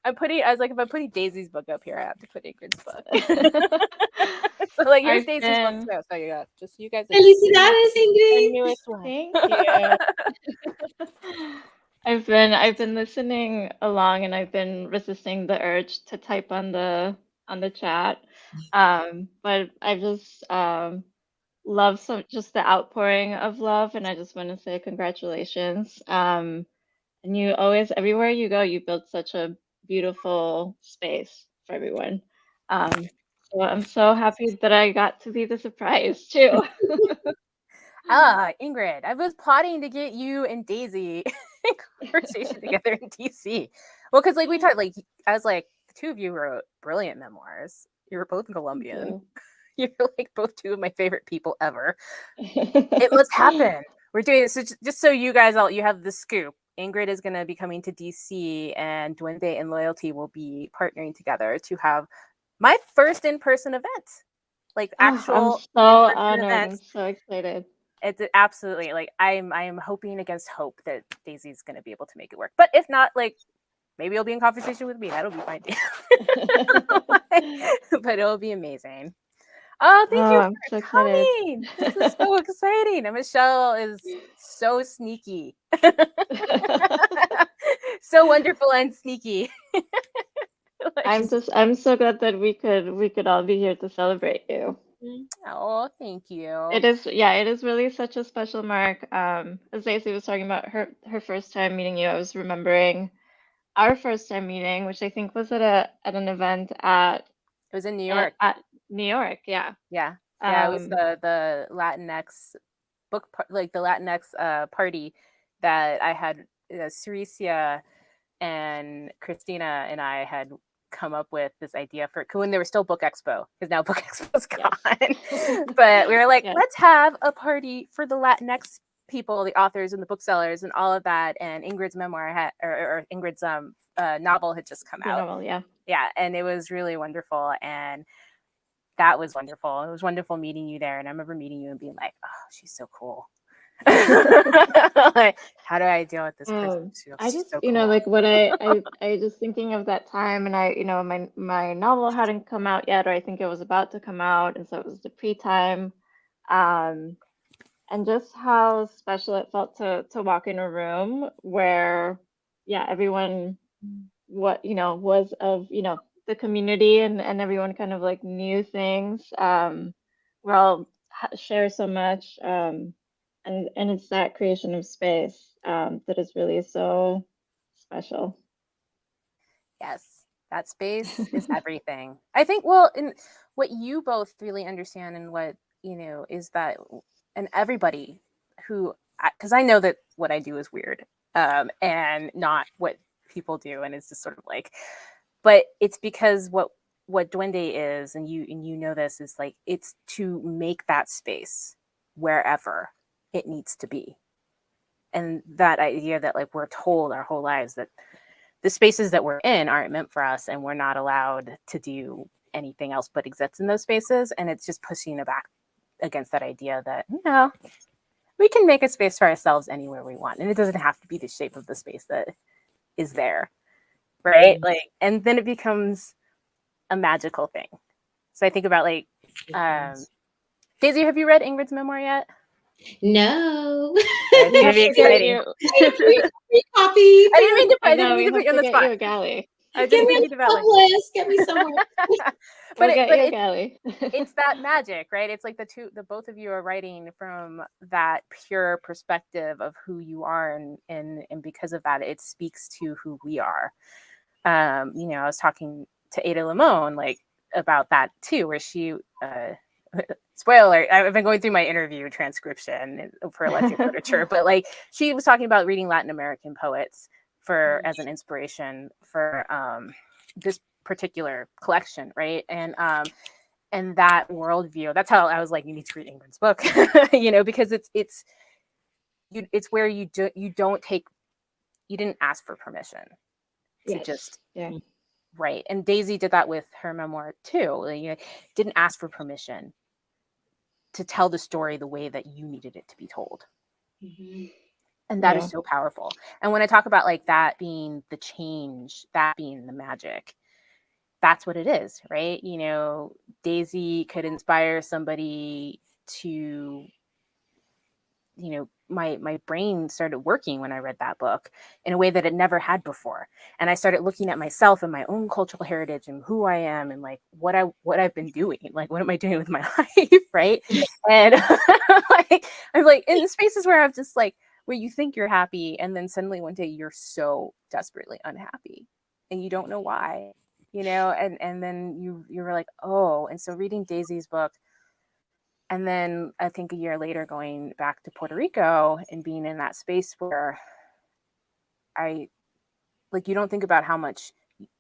I was like, if I'm putting Daisy's book up here, I have to put Ingrid's book. So like, here's I've Daisy's book been- too. So you got just you guys. Felicidades, The Ingrid. newest one. Thank you. I've been listening along, and I've been resisting the urge to type on the chat. But I just love just the outpouring of love, and I just want to say congratulations. And you always, everywhere you go, you build such a beautiful space for everyone. So I'm so happy that I got to be the surprise too. Ingrid, I was plotting to get you and Daisy in conversation together in DC. Well, because like we talked, like I was like, the two of you wrote brilliant memoirs. You were both Colombian. You're like both two of my favorite people ever. It must happen. We're doing it. So just so you guys you have the scoop. Ingrid is going to be coming to DC, and Duende and Loyalty will be partnering together to have my first in-person event. Like actual. I'm so honored. event. I'm so excited. It's absolutely like I'm hoping against hope that Daisy's going to be able to make it work. But if not, like maybe you'll be in conversation with me. That'll be fine too. But it'll be amazing. Oh, thank you I'm so for coming. This is so exciting. And Michelle is so sneaky. So wonderful and sneaky. Like, I'm so glad that we could all be here to celebrate you. oh, thank you. It is really such a special mark. As Daisy was talking about her first time meeting you, I was remembering our first time meeting, which I think was at an event it was in New York. At New York, yeah. Yeah. It was the Latinx book, like the Latinx party that I had. Cericia and Christina and I had come up with this idea for when there was still Book Expo, because now Book Expo's gone. Yes. But we were like, let's have a party for the Latinx people, the authors and the booksellers and all of that. And Ingrid's memoir or Ingrid's novel had just come out. Novel, yeah. Yeah, and it was really wonderful, and that was wonderful. It was wonderful meeting you there, and I remember meeting you and being like, oh, she's so cool. Like, how do I deal with this person? I She's just, so you know, cool. like what I just thinking of that time, and my novel hadn't come out yet, or I think it was about to come out, and so it was the pre-time, and just how special it felt to walk in a room where, yeah, everyone was of, the community, and everyone kind of like knew things. We all share so much, and it's that creation of space that is really so special. Yes, that space is everything. I think, well, and what you both really understand, and what, is that, and everybody who, because I know that what I do is weird, and not what people do, and it's just sort of like, but it's because what Duende is, and you know this, is like, it's to make that space wherever it needs to be. And that idea that, like, we're told our whole lives that the spaces that we're in aren't meant for us, and we're not allowed to do anything else but exist in those spaces. And it's just pushing it back against that idea that, no, we can make a space for ourselves anywhere we want. And it doesn't have to be the shape of the space that is there. Right. Like, and then it becomes a magical thing. So I think about, like, Daisy, have you read Ingrid's memoir yet? No. It's gonna be exciting. Free copy. I didn't mean to put you on the spot. You a galley. I just thinking about, like, Get me somewhere. but We'll get you a it's, galley. it's that magic, right? It's like the both of you are writing from that pure perspective of who you are, and because of that, it speaks to who we are. I was talking to Ada Limon, like, about that too, where she spoiler, I've been going through my interview transcription for electric literature, but, like, she was talking about reading Latin American poets as an inspiration for this particular collection, right? And that worldview, that's how I was like, you need to read Ingrid's book, because it's where you didn't ask for permission to just write. And Daisy did that with her memoir too. Like, didn't ask for permission to tell the story the way that you needed it to be told. Mm-hmm. And that is so powerful. And when I talk about, like, that being the change, that being the magic, that's what it is, right? Daisy could inspire somebody to, my brain started working when I read that book in a way that it never had before. And I started looking at myself and my own cultural heritage and who I am, and, like, what I've been doing, like, what am I doing with my life, right? And like, I'm like in spaces where I'm just like, where you think you're happy, and then suddenly one day you're so desperately unhappy, and you don't know why, and then you're like, oh. And so reading Daisy's book, and then I think a year later going back to Puerto Rico and being in that space where you don't think about how much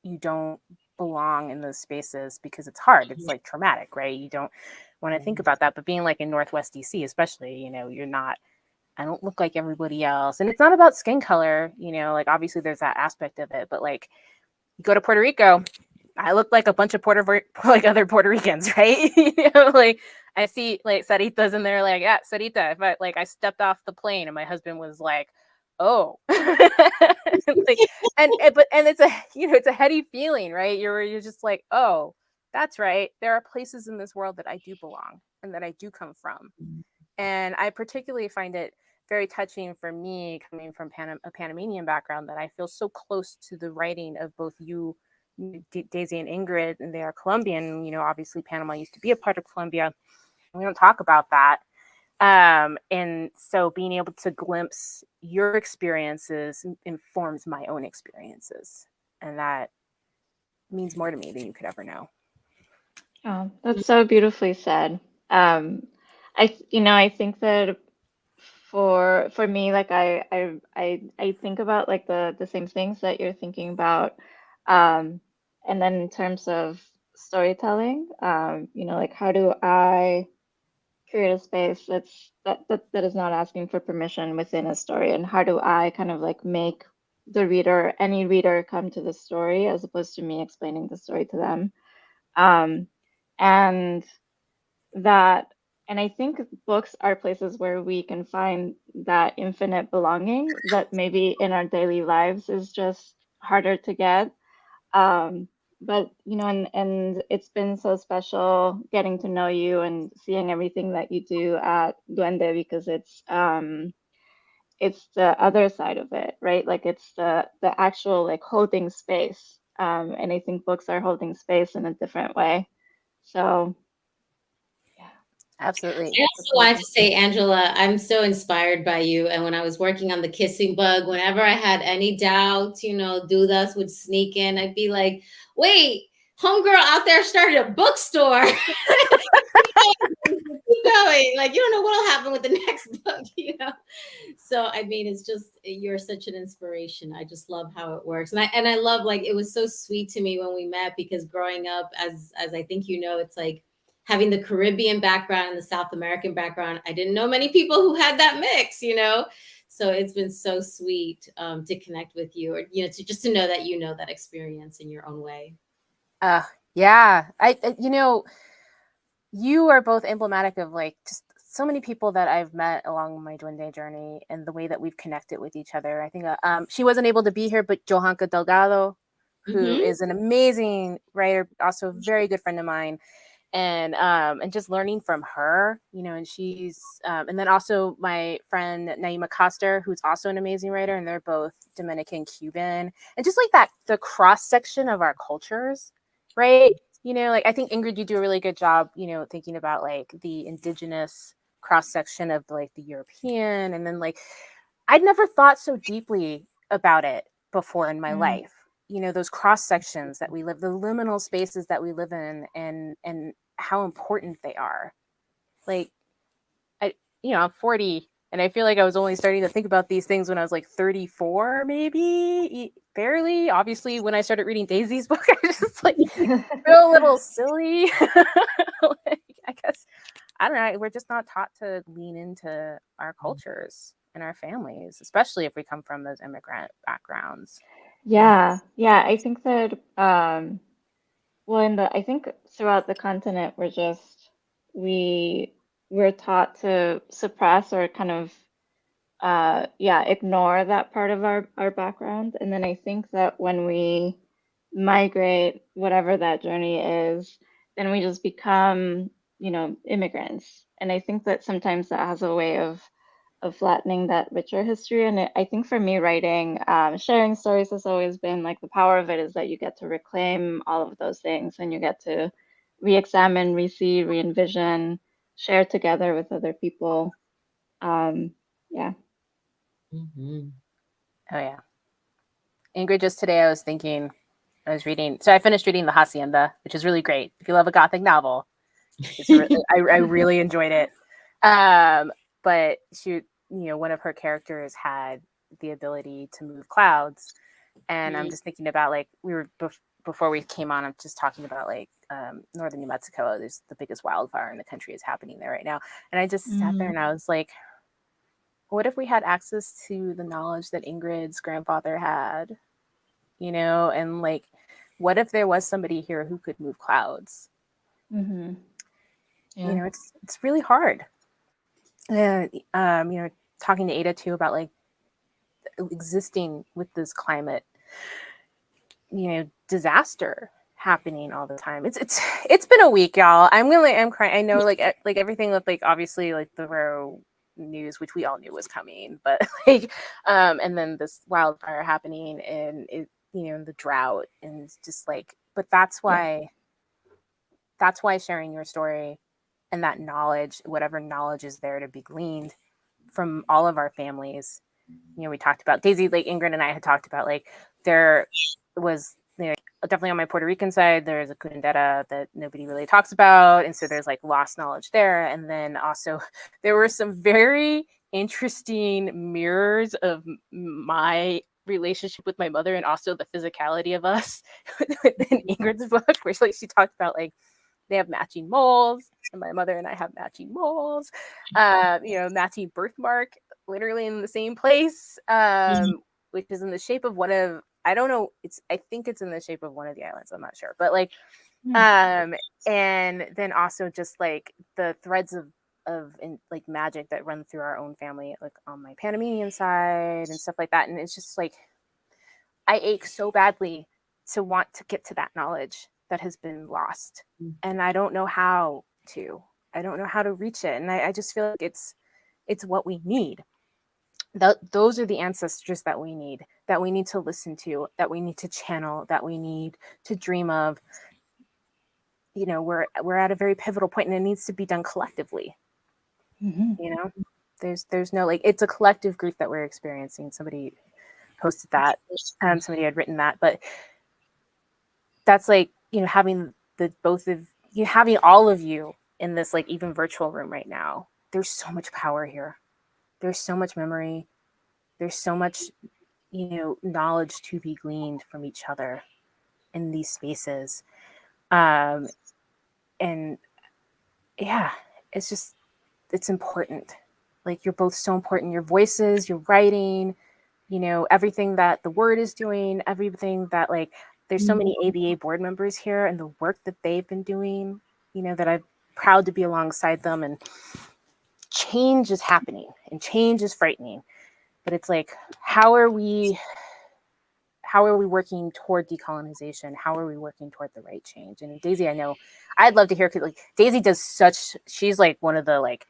you don't belong in those spaces, because it's hard. It's like traumatic, right? You don't want to think about that. But being, like, in Northwest DC, especially, I don't look like everybody else. And it's not about skin color, like, obviously there's that aspect of it, but, like, you go to Puerto Rico, I look like a bunch of other Puerto Ricans, right? Like, I see, like, Saritas, and they're like, yeah, Sarita. But, like, I stepped off the plane and my husband was like, oh. Like, and it's a heady feeling, right? You're just like, oh, that's right. There are places in this world that I do belong and that I do come from. And I particularly find it very touching for me, coming from a Panamanian background, that I feel so close to the writing of both you, Daisy, and Ingrid, and they are Colombian. Obviously Panama used to be a part of Colombia. We don't talk about that. And so being able to glimpse your experiences informs my own experiences. And that means more to me than you could ever know. Oh, that's so beautifully said. I think that for me, like, I think about, like, the same things that you're thinking about. And then in terms of storytelling, like, how do I create a space that is not asking for permission within a story, and how do I kind of, like, make any reader come to the story, as opposed to me explaining the story to them. And that And I think books are places where we can find that infinite belonging that maybe in our daily lives is just harder to get. But and it's been so special getting to know you and seeing everything that you do at Duende, because it's the other side of it, right? Like it's the actual like holding space. And I think books are holding space in a different way. So Absolutely. I also wanted to say, Angela, I'm so inspired by you. And when I was working on the kissing bug, whenever I had any doubts, Dudas would sneak in. I'd be like, wait, homegirl out there started a bookstore. Keep going. Like, you don't know what'll happen with the next book. So, I mean, it's just, you're such an inspiration. I just love how it works. And I love, like, it was so sweet to me when we met, because growing up, as I think it's like, having the Caribbean background and the South American background, I didn't know many people who had that mix, So it's been so sweet to connect with you, or to know that that experience in your own way. Yeah, you are both emblematic of like just so many people that I've met along my Duende journey and the way that we've connected with each other. I think she wasn't able to be here, but Johanka Delgado, who is an amazing writer, also a very good friend of mine. And just learning from her, and she's and then also my friend Naima Coster, who's also an amazing writer, and they're both Dominican Cuban, and just like the cross section of our cultures, right? Like I think Ingrid, you do a really good job, thinking about like the indigenous cross section of like the European, and then like I'd never thought so deeply about it before in my life. Those cross sections that we live, the liminal spaces that we live in, and how important they are. Like I'm 40, and I feel like I was only starting to think about these things when I was like 34, maybe, barely. Obviously, when I started reading Daisy's book, I just like feel a little silly. Like, I guess, I don't know, we're just not taught to lean into our cultures and our families, especially if we come from those immigrant backgrounds. yeah, I think that I think throughout the continent we're taught to suppress or kind of ignore that part of our background. And then I think that when we migrate, whatever that journey is, then we just become, immigrants. And I think that sometimes that has a way of flattening that richer history. And I think for me, writing, sharing stories has always been like the power of it is that you get to reclaim all of those things, and you get to re-examine, re-see, re-envision, share together with other people. Yeah. Mm-hmm. Oh yeah. Ingrid, just today I was reading, so I finished reading The Hacienda, which is really great. If you love a Gothic novel, I really enjoyed it. But she, one of her characters had the ability to move clouds. And I'm just thinking about like, we were, before we came on, I'm just talking about like northern New Mexico. There's the biggest wildfire in the country is happening there right now. And I just sat there and I was like, what if we had access to the knowledge that Ingrid's grandfather had, and like, what if there was somebody here who could move clouds? Mm-hmm. Yeah. It's really hard. Talking to Ada too about like existing with this climate, disaster happening all the time. It's been a week, y'all. I'm crying. I know like everything with like obviously like the Roe news, which we all knew was coming, but like and then this wildfire happening, and it, the drought, and just like, but that's why sharing your story and that knowledge, whatever knowledge is there to be gleaned from all of our families. We talked about Daisy, like Ingrid and I had talked about, like there was definitely on my Puerto Rican side, there's a curandera that nobody really talks about. And so there's like lost knowledge there. And then also there were some very interesting mirrors of my relationship with my mother, and also the physicality of us within Ingrid's book, where like she talked about like they have matching moles, and my mother and I have matching moles, matching birthmark, literally in the same place, which is in the shape of one of, I don't know, I think it's in the shape of one of the islands, I'm not sure, but like and then also just like the threads of like magic that run through our own family, like on my Panamanian side and stuff like that. And it's just like, I ache so badly to want to get to that knowledge that has been lost. And I don't know how to. I don't know how to reach it. And I just feel like it's what we need. Those are the ancestors that we need to listen to, that we need to channel, that we need to dream of. You know, we're at a very pivotal point, and it needs to be done collectively. You know, there's no, like, it's a collective grief that we're experiencing. Somebody posted that, somebody had written that, but that's like, you know, having having all of you in this, like, even virtual room right now. There's so much power here. There's so much memory. There's so much, you know, knowledge to be gleaned from each other in these spaces. And yeah, it's important. Like, you're both so important. Your voices, your writing, you know, everything that the word is doing, everything that, like, there's so many ABA board members here, and the work that they've been doing, you know, that I'm proud to be alongside them. And change is happening, and change is frightening, but it's like, how are we working toward decolonization? How are we working toward the right change? And Daisy, I know I'd love to hear, because, like, Daisy does she's like one of the, like,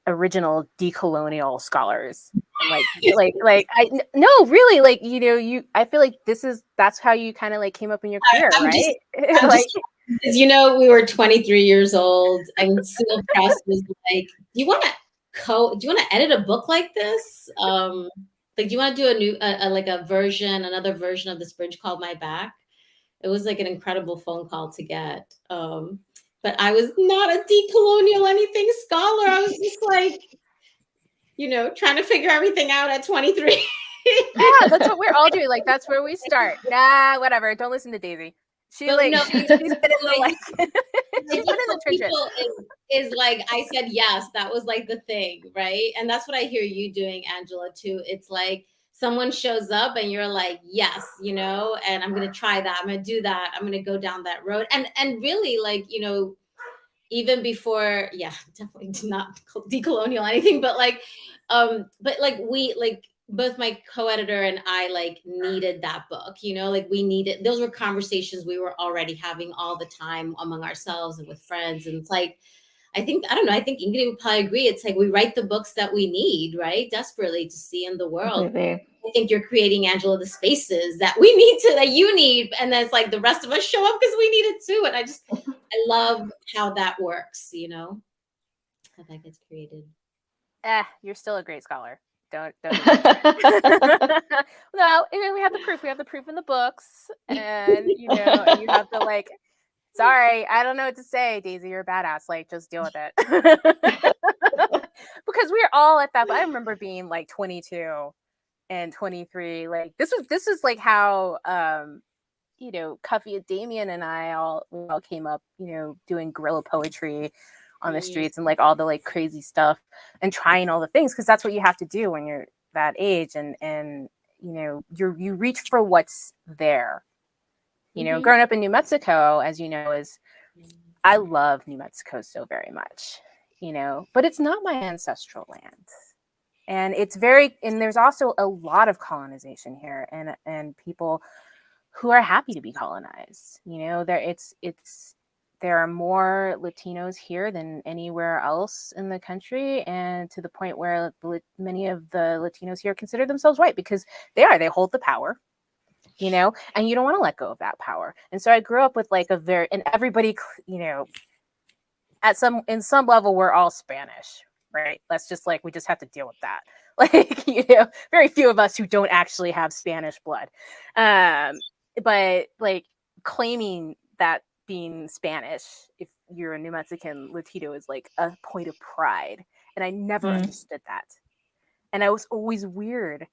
original decolonial scholars. Like I no, really, like, you know, I feel like that's how you kind of, like, came up in your career, right? Like, because, you know, we were 23 years old, and Seal Press was like, do you want to edit a book like this? Like, do you want to do a new, another version of this bridge called My Back? It was like an incredible phone call to get. But I was not a decolonial anything scholar. I was just like, you know, trying to figure everything out at 23. Yeah, that's what we're all doing. Like, that's where we start. Nah, whatever. Don't listen to Daisy. She's been in the trenches. Is like, I said yes. That was like the thing, right? And that's what I hear you doing, Angela, too. It's like someone shows up and you're like, yes, you know, and I'm gonna try that. I'm gonna do that. I'm gonna go down that road. And really, like, you know, even before, yeah, definitely not decolonial anything, but like both my co-editor and I, like, needed that book, you know, like, those were conversations we were already having all the time among ourselves and with friends. And it's like, I think Ingrid would probably agree. It's like, we write the books that we need, right? Desperately to see in the world. Completely. I think you're creating, Angela, the spaces that you need. And then it's like the rest of us show up because we need it too. And I love how that works, you know, how that gets created. You're still a great scholar. Don't. No, we have the proof. We have the proof in the books, and, you know, and you have to, like, sorry, I don't know what to say, Daisy. You're a badass. Like, just deal with it. Because we're all at that. But I remember being like 22 and 23. Like, this is like how you know, Cuffy and Damien and we all came up, you know, doing guerrilla poetry on the streets and, like, all the, like, crazy stuff and trying all the things, because that's what you have to do when you're that age. And you know, you reach for what's there. You know, growing up in New Mexico, as you know, I love New Mexico so very much, you know, but it's not my ancestral land. And there's also a lot of colonization here, and people who are happy to be colonized. You know, there are more Latinos here than anywhere else in the country, and to the point where many of the Latinos here consider themselves white, because they hold the power, you know, and you don't want to let go of that power. And so I grew up with, like, and everybody, you know, in some level, we're all Spanish, right? That's just, like, we just have to deal with that. Like, you know, very few of us who don't actually have Spanish blood. But, like, claiming that being Spanish, if you're a New Mexican Latino, is, like, a point of pride. And I never understood that. And I was always weird,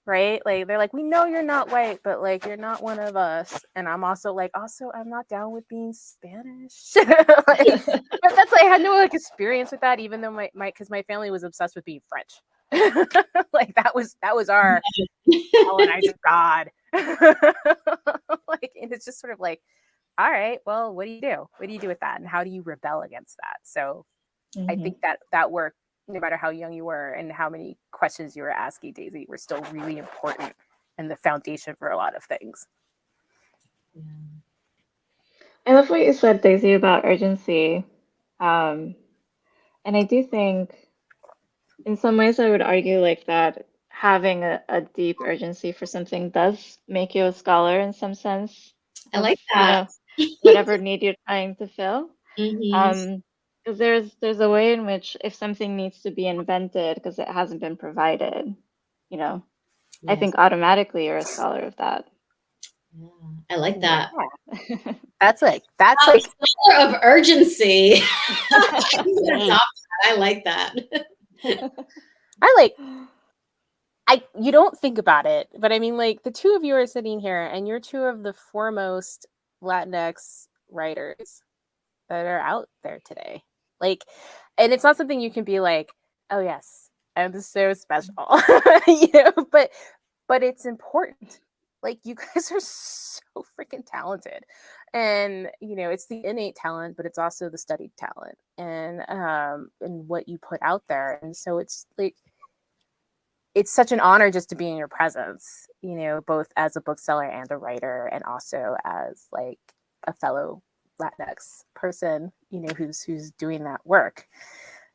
right? Like, they're like, we know you're not white, but, like, you're not one of us. And I'm also I'm not down with being Spanish. But that's, like, I had no, like, experience with that, even though because my family was obsessed with being French. Like, that was our colonizer god. Like, and it's just sort of like, all right, well, what do you do? What do you do with that? And how do you rebel against that? So I think that work, no matter how young you were and how many questions you were asking, Daisy, were still really important and the foundation for a lot of things. I love what you said, Daisy, about urgency. And I do think in some ways I would argue like that having a deep urgency for something does make you a scholar in some sense. I like You know, that. whatever need you're trying to fill. Mhm. Because there's a way in which if something needs to be invented because it hasn't been provided, you know, I Yes. think automatically you're a scholar of that. Yeah, I like that. That's like Scholar of urgency. I'm gonna adopt that. I like that. you don't think about it, but I mean, like, the two of you are sitting here and you're two of the foremost Latinx writers that are out there today. Like, and it's not something you can be like, oh yes, I'm so special, you know, but it's important. Like, you guys are so freaking talented, and you know, it's the innate talent, but it's also the studied talent, and what you put out there. And so it's like, it's such an honor just to be in your presence, you know, both as a bookseller and a writer, and also as like a fellow Latinx person, you know, who's doing that work.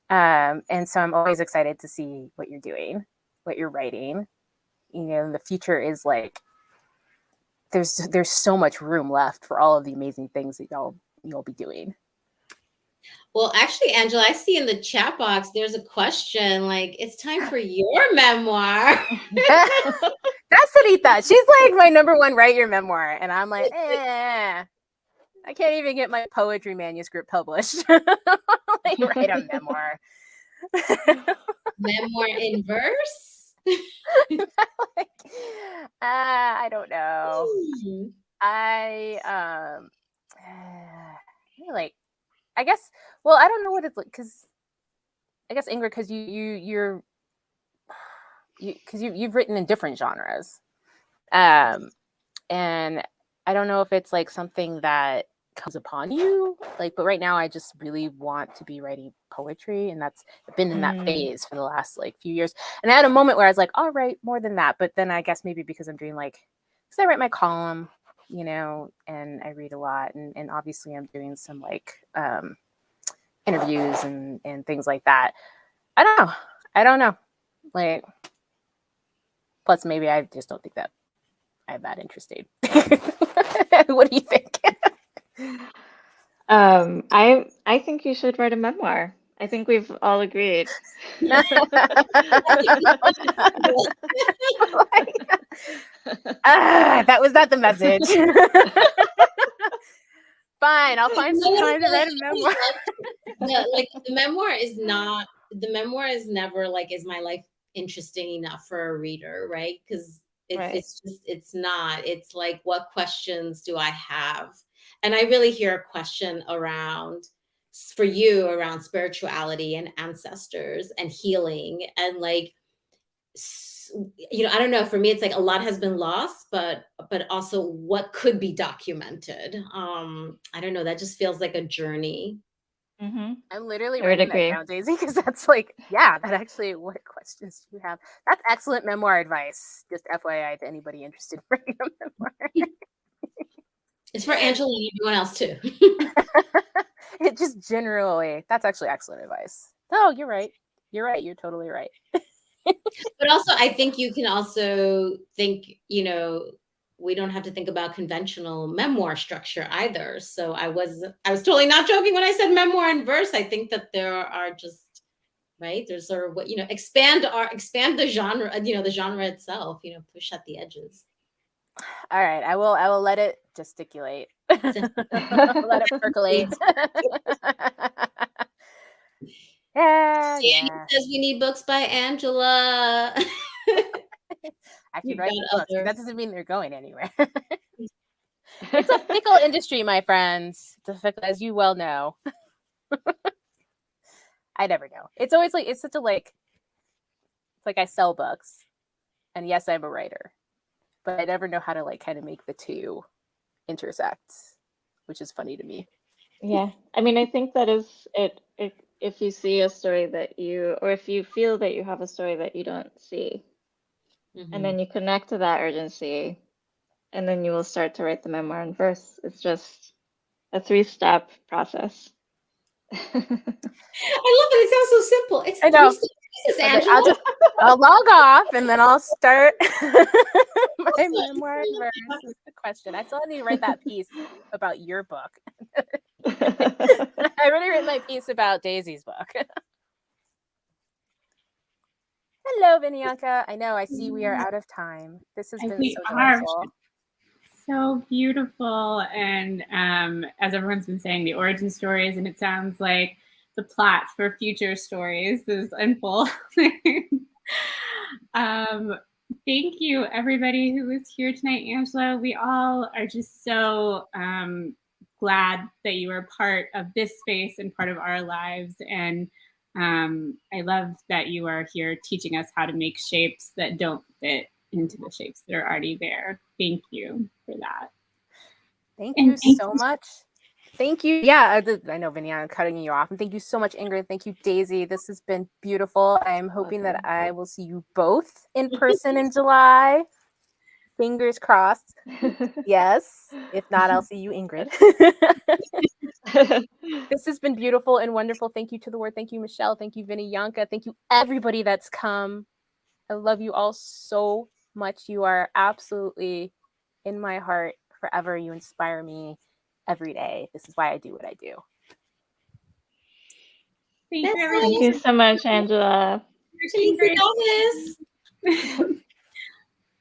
And so I'm always excited to see what you're doing, what you're writing. You know, the future is like, there's so much room left for all of the amazing things that you'll be doing. Well, actually, Angela, I see in the chat box there's a question like, it's time for your memoir. That's Sarita. She's like my number one, write your memoir. And I'm like, I can't even get my poetry manuscript published. Like, write a memoir. Memoir in verse? Like, I don't know. Like, I guess, well, I don't know what it's like, because I guess, Ingrid, because you've written in different genres, and I don't know if it's like something that comes upon you, like, but right now I just really want to be writing poetry, and that's been in that phase for the last like few years. And I had a moment where I was like, I'll write more than that, but then I guess maybe because I'm doing like, because I write my column, you know, and I read a lot, and obviously I'm doing some like interviews and things like that. I don't know. Like, plus maybe I just don't think that I'm that interested. What do you think? I think you should write a memoir. I think we've all agreed. That was not the message. Fine, I'll find some time to write a memoir. The memoir is never like, is my life interesting enough for a reader, right? Because it's not. It's like, what questions do I have? And I really hear a question for you around spirituality and ancestors and healing, and like, you know, I don't know, for me it's like a lot has been lost, but also what could be documented. I don't know, that just feels like a journey. I'm literally writing that down, Daisy, because that's like, that actually, what questions do you have? That's excellent memoir advice, just FYI to anybody interested in writing a memoir. It's for Angela and everyone else too. It just generally, that's actually excellent advice. Oh, you're right. You're totally right. But also, I think you can also think, you know, we don't have to think about conventional memoir structure either. So I was totally not joking when I said memoir in verse. I think that there are just, right, there's sort of what, you know, expand the genre, you know, the genre itself, you know, push at the edges. All right, I will let it gesticulate. Let it percolate. Sandy says we need books by Angela. I can write books. That doesn't mean they're going anywhere. It's a fickle industry, my friends. It's a fickle, as you well know. I never know. It's always like, it's such a like, it's like I sell books, and yes, I'm a writer, but I never know how to like kind of make the two intersect, which is funny to me. Yeah, I mean, I think that is it. if you see a story that or if you feel that you have a story that you don't see, and then you connect to that urgency, and then you will start to write the memoir in verse. It's just a 3-step process. I love it. It sounds so simple. It's I know. 3 steps, Okay, Angela. I'll log off and then I'll start my memoir in verse is the question. I still need to write that piece about your book. I already written my piece about Daisy's book. Hello, Vinyanka. I know, I see we are out of time. This has been We so are. delightful. So beautiful. And as everyone's been saying, the origin stories, and it sounds like the plot for future stories is unfolding. Thank you, everybody who was here tonight, Angela. We all are just so glad that you are part of this space and part of our lives. And I love that you are here teaching us how to make shapes that don't fit into the shapes that are already there. Thank you for that. Thank you so much. Thank you. Yeah, I know, Vinny, I'm cutting you off. And thank you so much, Ingrid. Thank you, Daisy. This has been beautiful. I'm hoping that I will see you both in person in July. Fingers crossed. Yes. If not, I'll see you, Ingrid. This has been beautiful and wonderful. Thank you to the word. Thank you, Michelle. Thank you, Vinny, Yanka. Thank you, everybody that's come. I love you all so much. You are absolutely in my heart forever. You inspire me every day. This is why I do what I do. Thank you, everybody. Thank you so much, Angela.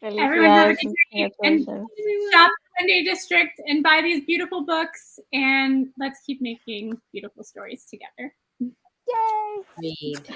Everyone have a good day. And shop Duende District and buy these beautiful books, and let's keep making beautiful stories together. Yay! Read.